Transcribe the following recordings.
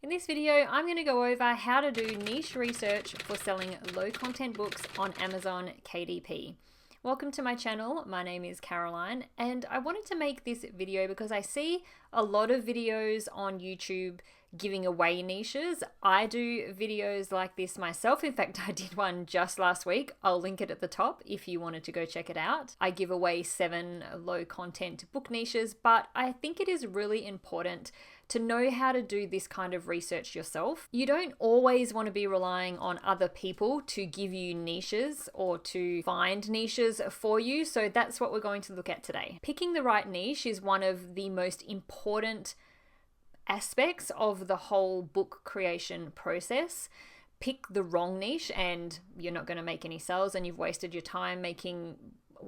In this video, I'm going to go over how to do niche research for selling low content books on Amazon KDP. Welcome to my channel. My name is Caroline, and I wanted to make this video because I see a lot of videos on YouTube giving away niches. I do videos like this myself. In fact, I did one just last week. I'll link it at the top if you wanted to go check it out. I give away 7 low content book niches, but I think it is really important to know how to do this kind of research yourself. You don't always want to be relying on other people to give you niches or to find niches for you. So that's what we're going to look at today. Picking the right niche is one of the most important aspects of the whole book creation process. Pick the wrong niche and you're not going to make any sales and you've wasted your time making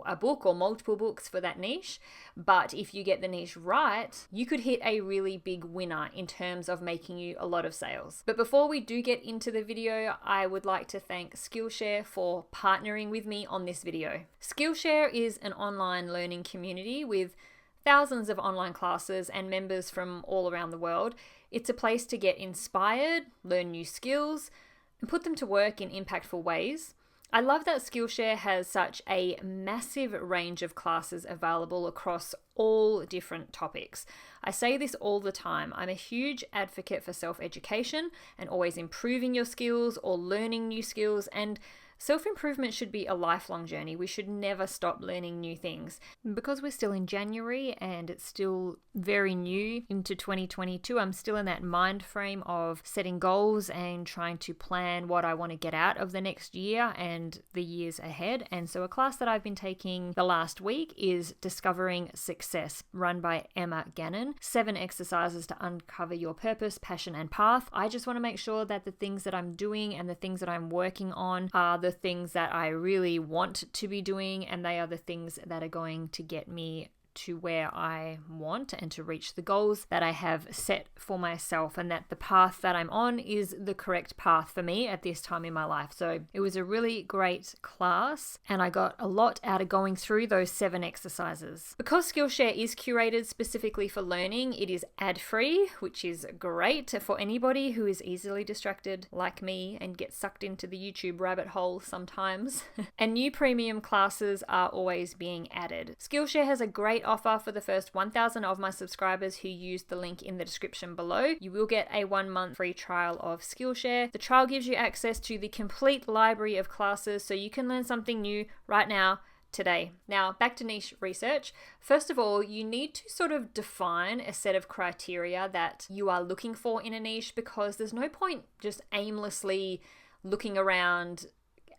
a book or multiple books for that niche. But if you get the niche right, you could hit a really big winner in terms of making you a lot of sales. But before we do get into the video, I would like to thank Skillshare for partnering with me on this video. Skillshare is an online learning community with thousands of online classes and members from all around the world. It's a place to get inspired, learn new skills, and put them to work in impactful ways. I love that Skillshare has such a massive range of classes available across all different topics. I say this all the time. I'm a huge advocate for self-education and always improving your skills or learning new skills, and self-improvement should be a lifelong journey. We should never stop learning new things. Because we're still in January and it's still very new into 2022, I'm still in that mind frame of setting goals and trying to plan what I want to get out of the next year and the years ahead. And so a class that I've been taking the last week is Discovering Success, run by Emma Gannon. 7 exercises to uncover your purpose, passion, and path. I just want to make sure that the things that I'm doing and the things that I'm working on are the things that I really want to be doing, and they are the things that are going to get me to where I want and to reach the goals that I have set for myself, and that the path that I'm on is the correct path for me at this time in my life. So it was a really great class and I got a lot out of going through those 7 exercises. Because Skillshare is curated specifically for learning, it is ad-free, which is great for anybody who is easily distracted like me and gets sucked into the YouTube rabbit hole sometimes. And new premium classes are always being added. Skillshare has a great offer for the first 1,000 of my subscribers who use the link in the description below. You will get a 1-month free trial of Skillshare. The trial gives you access to the complete library of classes so you can learn something new right now, today. Now, back to niche research. First of all, you need to sort of define a set of criteria that you are looking for in a niche, because there's no point just aimlessly looking around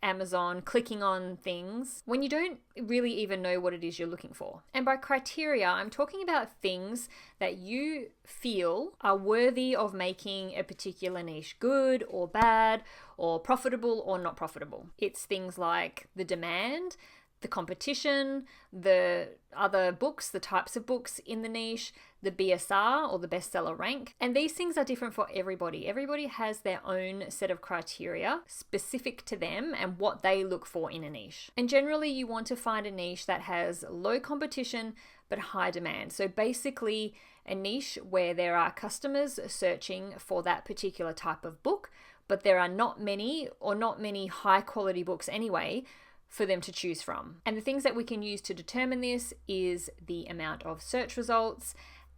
Amazon, clicking on things when you don't really even know what it is you're looking for. And by criteria, I'm talking about things that you feel are worthy of making a particular niche good or bad, or profitable or not profitable. It's things like the demand, the competition, the other books, the types of books in the niche, the BSR or the bestseller rank. And these things are different for everybody. Everybody has their own set of criteria specific to them and what they look for in a niche. And generally you want to find a niche that has low competition but high demand. So basically a niche where there are customers searching for that particular type of book, but there are not many high quality books anyway for them to choose from. And the things that we can use to determine this is the amount of search results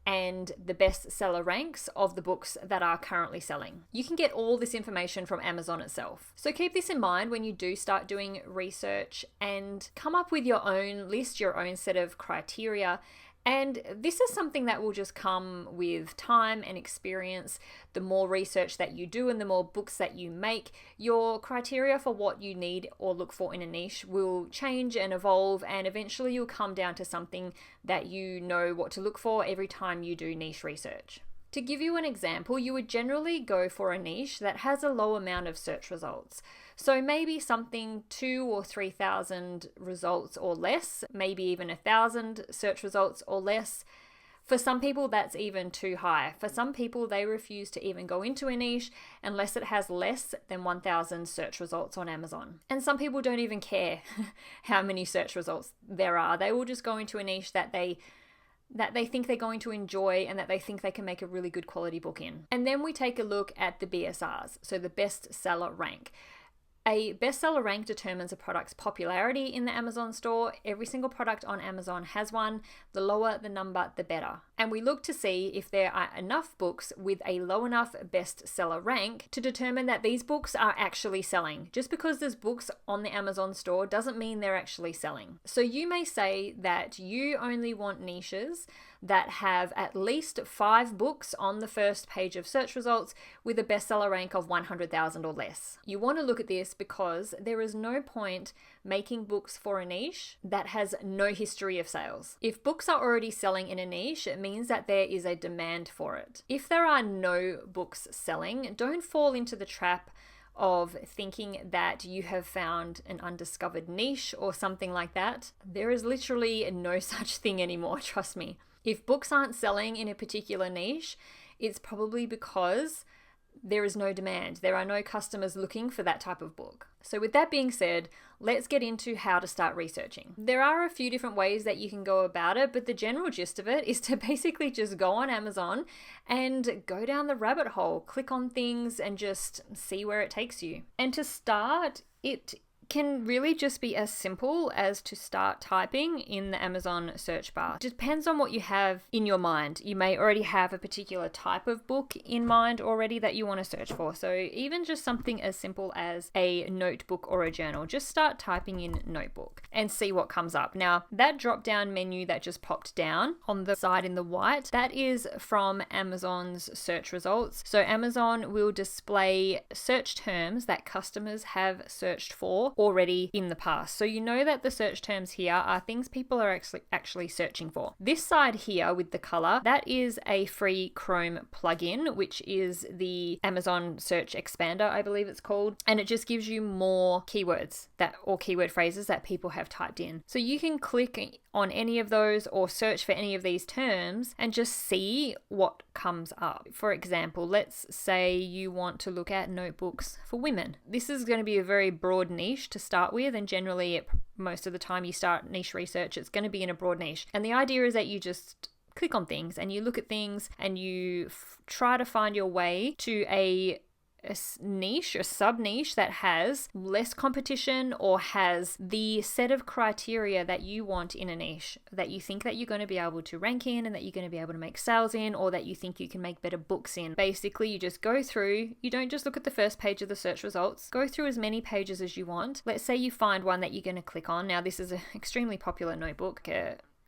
and the bestseller ranks of the books that are currently selling. You can get all this information from Amazon itself. So keep this in mind when you do start doing research and come up with your own list, your own set of criteria. And this is something that will just come with time and experience. The more research that you do and the more books that you make, your criteria for what you need or look for in a niche will change and evolve, and eventually you'll come down to something that you know what to look for every time you do niche research. To give you an example, you would generally go for a niche that has a low amount of search results. So maybe something 2,000 or 3,000 results or less, maybe even 1,000 search results or less. For some people, that's even too high. For some people, they refuse to even go into a niche unless it has less than 1,000 search results on Amazon. And some people don't even care how many search results there are. They will just go into a niche that they that they think they're going to enjoy and that they think they can make a really good quality book in. And then we take a look at the BSRs, so the bestseller rank. A bestseller rank determines a product's popularity in the Amazon store. Every single product on Amazon has one. The lower the number, the better. And we look to see if there are enough books with a low enough bestseller rank to determine that these books are actually selling. Just because there's books on the Amazon store doesn't mean they're actually selling. So you may say that you only want niches that have at least 5 books on the first page of search results with a bestseller rank of 100,000 or less. You want to look at this because there is no point making books for a niche that has no history of sales. If books are already selling in a niche, it means that there is a demand for it. If there are no books selling, don't fall into the trap of thinking that you have found an undiscovered niche or something like that. There is literally no such thing anymore, trust me. If books aren't selling in a particular niche, it's probably because there is no demand. There are no customers looking for that type of book. So with that being said, let's get into how to start researching. There are a few different ways that you can go about it, but the general gist of it is to basically just go on Amazon and go down the rabbit hole, click on things and just see where it takes you. And to start, it can really just be as simple as to start typing in the Amazon search bar. It depends on what you have in your mind. You may already have a particular type of book in mind already that you want to search for. So even just something as simple as a notebook or a journal, just start typing in notebook and see what comes up. Now, that drop down menu that just popped down on the side in the white, that is from Amazon's search results. So Amazon will display search terms that customers have searched for already in the past. So you know that the search terms here are things people are actually searching for. This side here with the color, that is a free Chrome plugin, which is the Amazon search expander, I believe it's called. And it just gives you more keywords or keyword phrases that people have typed in. So you can click on any of those or search for any of these terms and just see what comes up. For example, let's say you want to look at notebooks for women. This is going to be a very broad niche to start with, and generally most of the time you start niche research, it's going to be in a broad niche. And the idea is that you just click on things and you look at things and you try to find your way to a niche, a sub niche that has less competition or has the set of criteria that you want in a niche that you think that you're going to be able to rank in and that you're going to be able to make sales in, or that you think you can make better books in. Basically, you just go through, you don't just look at the first page of the search results, go through as many pages as you want. Let's say you find one that you're going to click on. Now, this is an extremely popular notebook,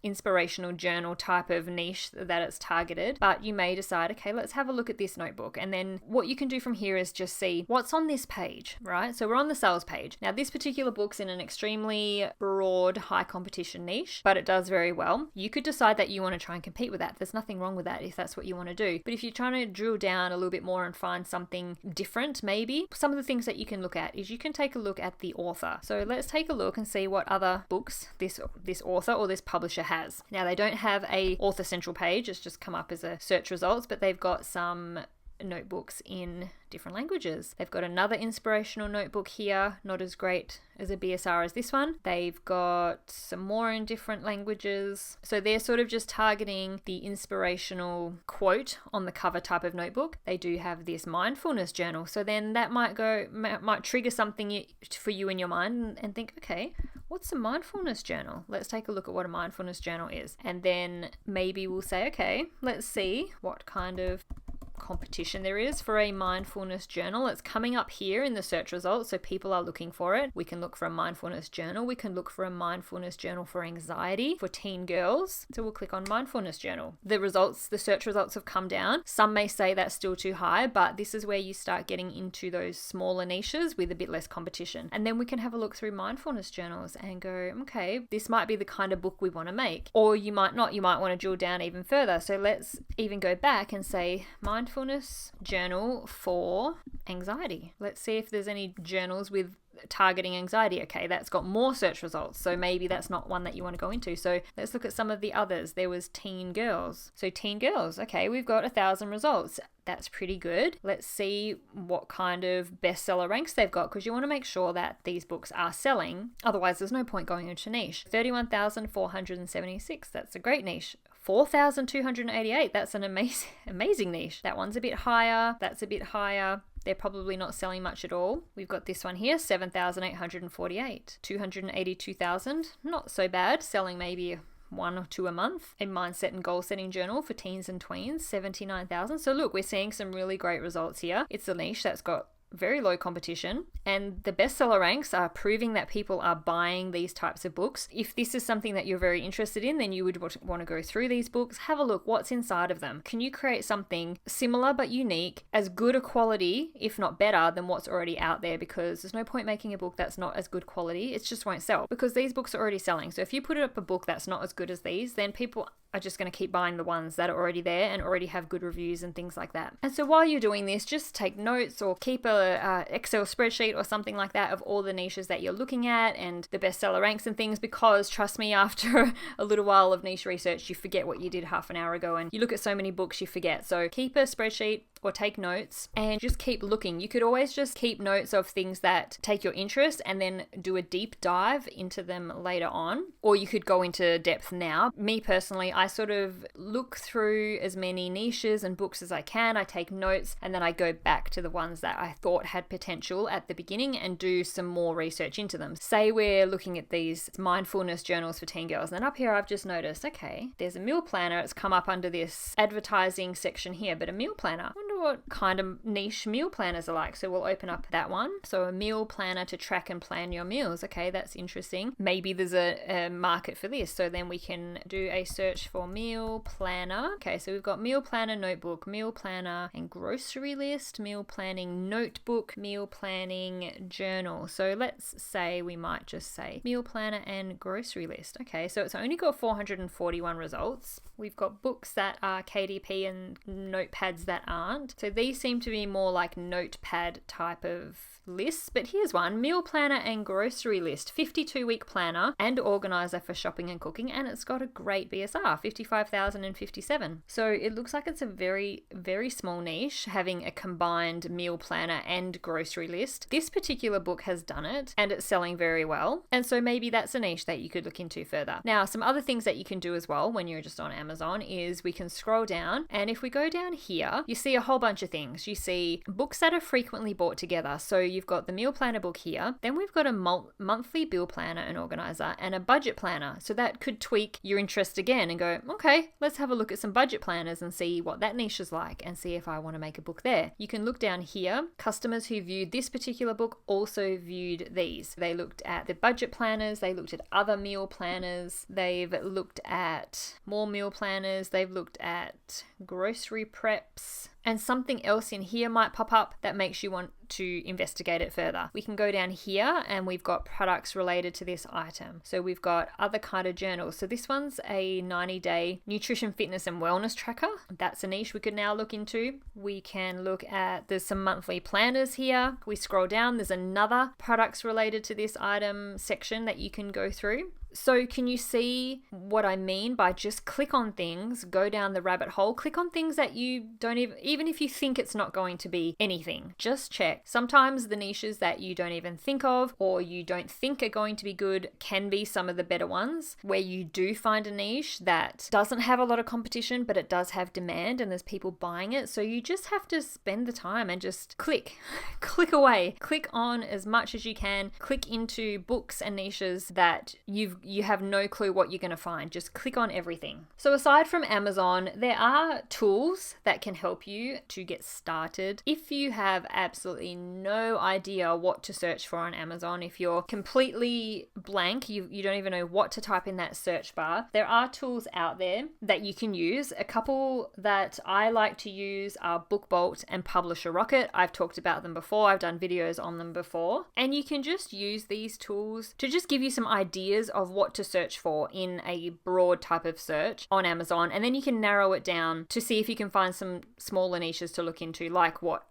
inspirational journal type of niche that it's targeted, but you may decide, okay, let's have a look at this notebook. And then what you can do from here is just see what's on this page, right? So we're on the sales page. Now, this particular book's in an extremely broad, high competition niche, but it does very well. You could decide that you want to try and compete with that. There's nothing wrong with that if that's what you want to do. But if you're trying to drill down a little bit more and find something different, maybe some of the things that you can look at is you can take a look at the author. So let's take a look and see what other books this author or this publisher has. Now, they don't have a author central page, it's just come up as a search results, but they've got some notebooks in different languages. They've got another inspirational notebook here, not as great as a BSR as this one. They've got some more in different languages. So they're sort of just targeting the inspirational quote on the cover type of notebook. They do have this mindfulness journal. So then that might trigger something for you in your mind and think, okay, what's a mindfulness journal? Let's take a look at what a mindfulness journal is. And then maybe we'll say, okay, let's see what kind of competition there is for a mindfulness journal. It's coming up here in the search results, so people are looking for it. We can look for a mindfulness journal. We can look for a mindfulness journal for anxiety for teen girls. So we'll click on mindfulness journal. The search results have come down. Some may say that's still too high, but this is where you start getting into those smaller niches with a bit less competition. And then we can have a look through mindfulness journals and go, okay, this might be the kind of book we want to make. Or you might not. You might want to drill down even further. So let's even go back and say mindfulness journal for anxiety. Let's see if there's any journals with targeting anxiety. Okay, that's got more search results, so maybe that's not one that you want to go into. So let's look at some of the others. There was teen girls. So teen girls, okay, we've got 1,000 results. That's pretty good. Let's see what kind of bestseller ranks they've got, because you want to make sure that these books are selling. Otherwise, there's no point going into niche. 31,476. That's a great niche 4,288. That's an amazing niche. That one's a bit higher. That's a bit higher. They're probably not selling much at all. We've got this one here, 7,848. 282,000. Not so bad. Selling maybe 1 or 2 a month. A mindset and goal setting journal for teens and tweens, 79,000. So look, we're seeing some really great results here. It's a niche that's got very low competition, and the bestseller ranks are proving that people are buying these types of books. If this is something that you're very interested in, then you would want to go through these books, have a look what's inside of them. Can you create something similar but unique, as good a quality, if not better, than what's already out there? Because there's no point making a book that's not as good quality. It just won't sell because these books are already selling. So if you put up a book that's not as good as these, then people are just going to keep buying the ones that are already there and already have good reviews and things like that. And so while you're doing this, just take notes or keep a Excel spreadsheet or something like that of all the niches that you're looking at and the bestseller ranks and things, because trust me, after a little while of niche research, you forget what you did half an hour ago, and you look at so many books you forget. So keep a spreadsheet or take notes and just keep looking. You could always just keep notes of things that take your interest and then do a deep dive into them later on, or you could go into depth now. Me personally, I sort of look through as many niches and books as I can. I take notes and then I go back to the ones that I thought had potential at the beginning and do some more research into them. Say we're looking at these mindfulness journals for teen girls, and then up here I've just noticed, okay, there's a meal planner. It's come up under this advertising section here, but a meal planner. I wonder what kind of niche meal planners are like. So we'll open up that one. So a meal planner to track and plan your meals. Okay, that's interesting. Maybe there's a market for this. So then we can do a search for meal planner. Okay, so we've got meal planner notebook, meal planner and grocery list, meal planning notebook, meal planning journal. So let's say we might just say meal planner and grocery list. Okay, so it's only got 441 results. We've got books that are KDP and notepads that aren't. So these seem to be more like notepad type of lists, but here's one, meal planner and grocery list, 52-week planner and organizer for shopping and cooking, and it's got a great BSR, 55,057. So it looks like it's a very, very small niche, having a combined meal planner and grocery list. This particular book has done it and it's selling very well, and so maybe that's a niche that you could look into further. Now, some other things that you can do as well when you're just on Amazon is we can scroll down, and if we go down here, you see a whole bunch of things. You see books that are frequently bought together. So you've got the meal planner book here, then we've got a monthly bill planner and organizer and a budget planner. So that could tweak your interest again and go, okay, let's have a look at some budget planners and see what that niche is like and see if I want to make a book there. You can look down here. Customers who viewed this particular book also viewed these. They looked at the budget planners, they looked at other meal planners, they've looked at more meal planners, they've looked at grocery preps, and something else in here might pop up that makes you want to investigate it further. We can go down here and we've got products related to this item. So we've got other kind of journals. So this one's a 90-day nutrition, fitness and wellness tracker. That's a niche we could now look into. We can look at, there's some monthly planners here. We scroll down, there's another products related to this item section that you can go through. So can you see what I mean by just click on things, go down the rabbit hole, click on things that you don't even if you think it's not going to be anything, just check. Sometimes the niches that you don't even think of or you don't think are going to be good can be some of the better ones, where you do find a niche that doesn't have a lot of competition, but it does have demand and there's people buying it. So you just have to spend the time and just click away, click on as much as you can, click into books and niches that you have no clue what you're going to find. Just click on everything. So aside from Amazon, there are tools that can help you to get started. If you have absolutely no idea what to search for on Amazon, if you're completely blank, you don't even know what to type in that search bar, there are tools out there that you can use. A couple that I like to use are BookBolt and Publisher Rocket. I've talked about them before. I've done videos on them before. And you can just use these tools to just give you some ideas of what to search for in a broad type of search on Amazon, and then you can narrow it down to see if you can find some smaller niches to look into, like what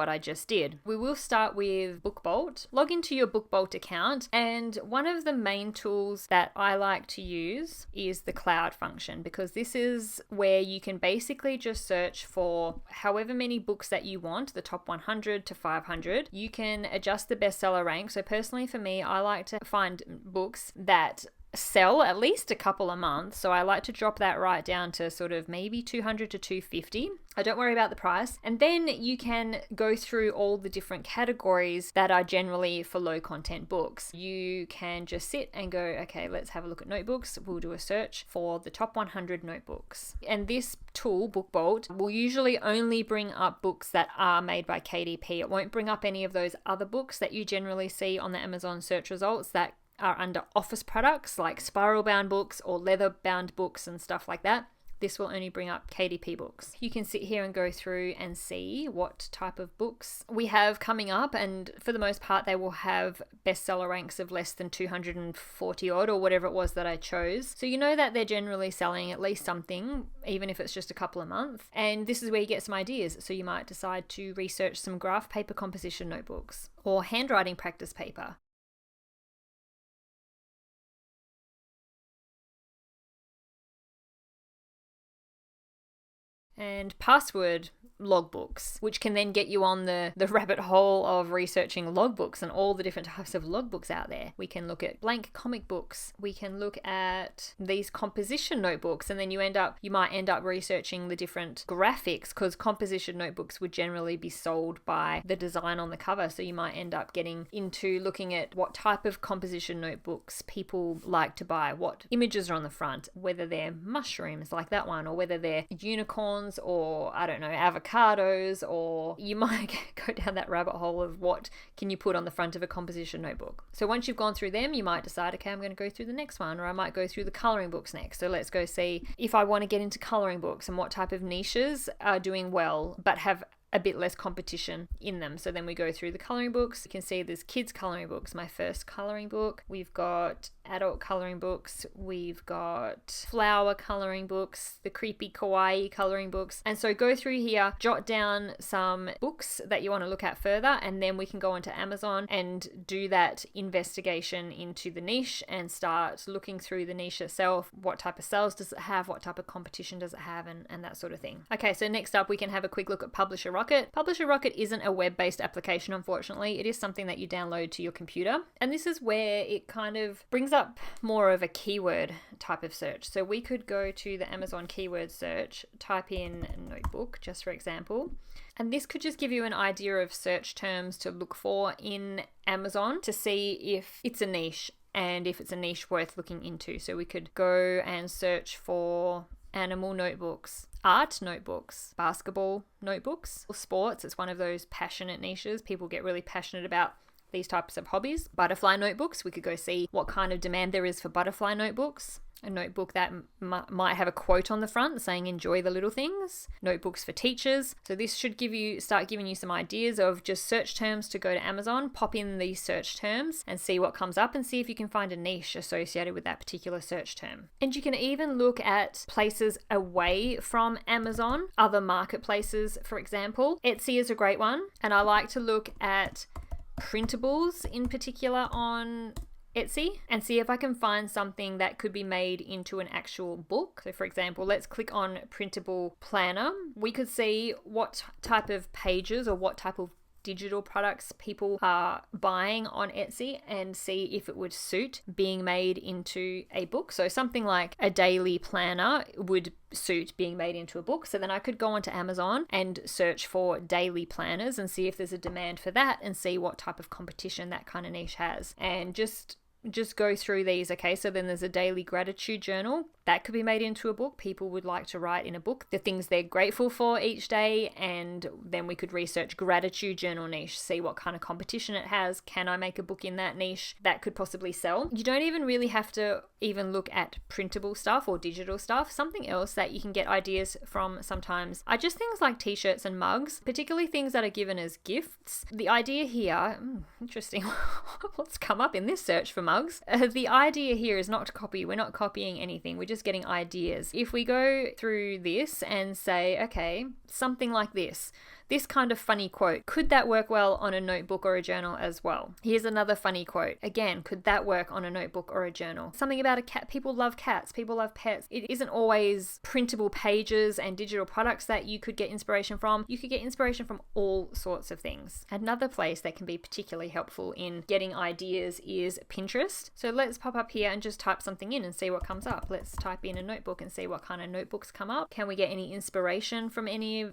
I just did. We will start with BookBolt. Log into your BookBolt account, and one of the main tools that I like to use is the cloud function, because this is where you can basically just search for however many books that you want, the top 100 to 500. You can adjust the bestseller rank. So personally for me, I like to find books that sell at least a couple a month, so I like to drop that right down to sort of maybe 200 to 250. I don't worry about the price. And then you can go through all the different categories that are generally for low content books. You can just sit and go, okay, let's have a look at notebooks. We'll do a search for the top 100 notebooks. And this tool, BookBolt, will usually only bring up books that are made by KDP. It won't bring up any of those other books that you generally see on the Amazon search results that are under office products like spiral bound books or leather bound books and stuff like that. This will only bring up KDP books. You can sit here and go through and see what type of books we have coming up, and for the most part they will have bestseller ranks of less than 240 odd or whatever it was that I chose. So you know that they're generally selling at least something, even if it's just a couple a month. And this is where you get some ideas. So you might decide to research some graph paper composition notebooks or handwriting practice paper. And password logbooks, which can then get you on the rabbit hole of researching logbooks and all the different types of logbooks out there. We can look at blank comic books. We can look at these composition notebooks, and then you might end up researching the different graphics, because composition notebooks would generally be sold by the design on the cover. So you might end up getting into looking at what type of composition notebooks people like to buy, what images are on the front, whether they're mushrooms like that one, or whether they're unicorns, or I don't know, avocados, or you might go down that rabbit hole of what can you put on the front of a composition notebook. So once you've gone through them, you might decide, okay, I'm going to go through the next one, or I might go through the coloring books next. So let's go see if I want to get into coloring books and what type of niches are doing well but have a bit less competition in them. So then we go through the coloring books. You can see there's kids coloring books, my first coloring book. We've got adult coloring books. We've got flower coloring books, the creepy kawaii coloring books. And so go through here, jot down some books that you want to look at further, and then we can go onto Amazon and do that investigation into the niche and start looking through the niche itself. What type of sales does it have? What type of competition does it have? And that sort of thing. Okay, so next up we can have a quick look at Publisher Rocket. Publisher Rocket isn't a web-based application, unfortunately. It is something that you download to your computer. And this is where it kind of brings up more of a keyword type of search. So we could go to the Amazon keyword search, type in notebook, just for example. And this could just give you an idea of search terms to look for in Amazon to see if it's a niche and if it's a niche worth looking into. So we could go and search for animal notebooks, art notebooks, basketball notebooks, sports. It's one of those passionate niches. People get really passionate about these types of hobbies. Butterfly notebooks. We could go see what kind of demand there is for butterfly notebooks. A notebook that might have a quote on the front saying enjoy the little things. Notebooks for teachers. So this should start giving you some ideas of just search terms to go to Amazon, pop in these search terms and see what comes up and see if you can find a niche associated with that particular search term. And you can even look at places away from Amazon, other marketplaces, for example. Etsy is a great one, and I like to look at printables in particular on Etsy and see if I can find something that could be made into an actual book. So for example, let's click on printable planner. We could see what type of pages or what type of digital products people are buying on Etsy and see if it would suit being made into a book. So something like a daily planner would suit being made into a book. So then I could go onto Amazon and search for daily planners and see if there's a demand for that and see what type of competition that kind of niche has. And just go through these. Okay, so then there's a daily gratitude journal that could be made into a book. People would like to write in a book the things they're grateful for each day, and then we could research gratitude journal niche, see what kind of competition it has. Can I make a book in that niche that could possibly sell? You don't even really have to even look at printable stuff or digital stuff. Something else that you can get ideas from sometimes are just things like t-shirts and mugs, particularly things that are given as gifts. The idea here, interesting, what's come up in this search for mugs? The idea here is not to copy. We're not copying anything. We're just getting ideas. If we go through this and say, okay, something like this, This kind of funny quote, could that work well on a notebook or a journal as well? Here's another funny quote. Again, could that work on a notebook or a journal? Something about a cat. People love cats. People love pets. It isn't always printable pages and digital products that you could get inspiration from. You could get inspiration from all sorts of things. Another place that can be particularly helpful in getting ideas is Pinterest. So let's pop up here and just type something in and see what comes up. Let's type in a notebook and see what kind of notebooks come up. Can we get any inspiration from any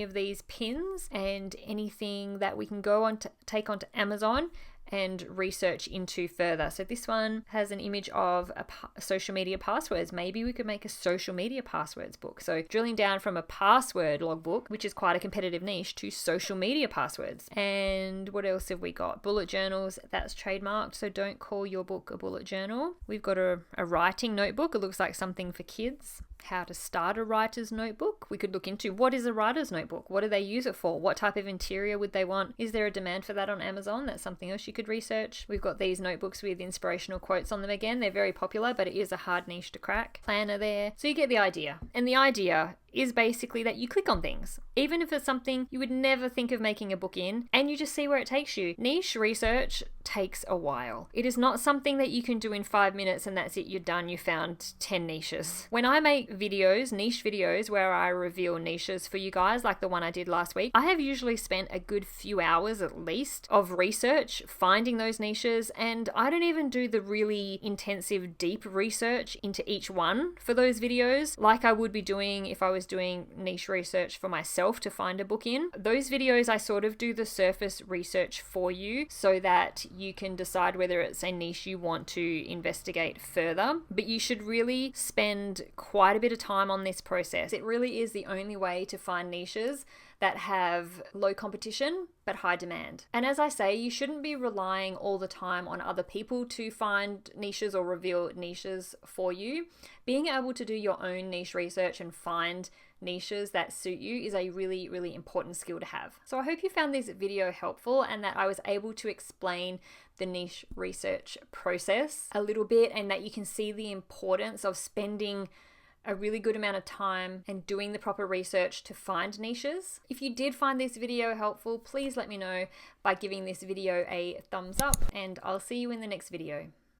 of these pins, and anything that we can go on to take onto Amazon and research into further? So this one has an image of social media passwords. Maybe we could make a social media passwords book. So drilling down from a password logbook, which is quite a competitive niche, to social media passwords. And what else have we got? Bullet journals, that's trademarked, so don't call your book a bullet journal. We've got a writing notebook. It looks like something for kids. How to start a writer's notebook. We could look into what is a writer's notebook? What do they use it for? What type of interior would they want? Is there a demand for that on Amazon? That's something else you could research. We've got these notebooks with inspirational quotes on them again. They're very popular, but it is a hard niche to crack. Planner there. So you get the idea. And the idea is basically that you click on things, even if it's something you would never think of making a book in, and you just see where it takes you. Niche research takes a while. It is not something that you can do in 5 minutes and that's it, you're done, you found 10 niches. When I make videos, niche videos, where I reveal niches for you guys, like the one I did last week, I have usually spent a good few hours at least of research, finding those niches, and I don't even do the really intensive, deep research into each one for those videos like I would be doing if I was doing niche research for myself to find a book in. Those videos, I sort of do the surface research for you so that you can decide whether it's a niche you want to investigate further. But you should really spend quite a bit of time on this process. It really is the only way to find niches that have low competition but high demand. And as I say, you shouldn't be relying all the time on other people to find niches or reveal niches for you. Being able to do your own niche research and find niches that suit you is a really, really important skill to have. So I hope you found this video helpful and that I was able to explain the niche research process a little bit, and that you can see the importance of spending a really good amount of time and doing the proper research to find niches. If you did find this video helpful, please let me know by giving this video a thumbs up, and I'll see you in the next video.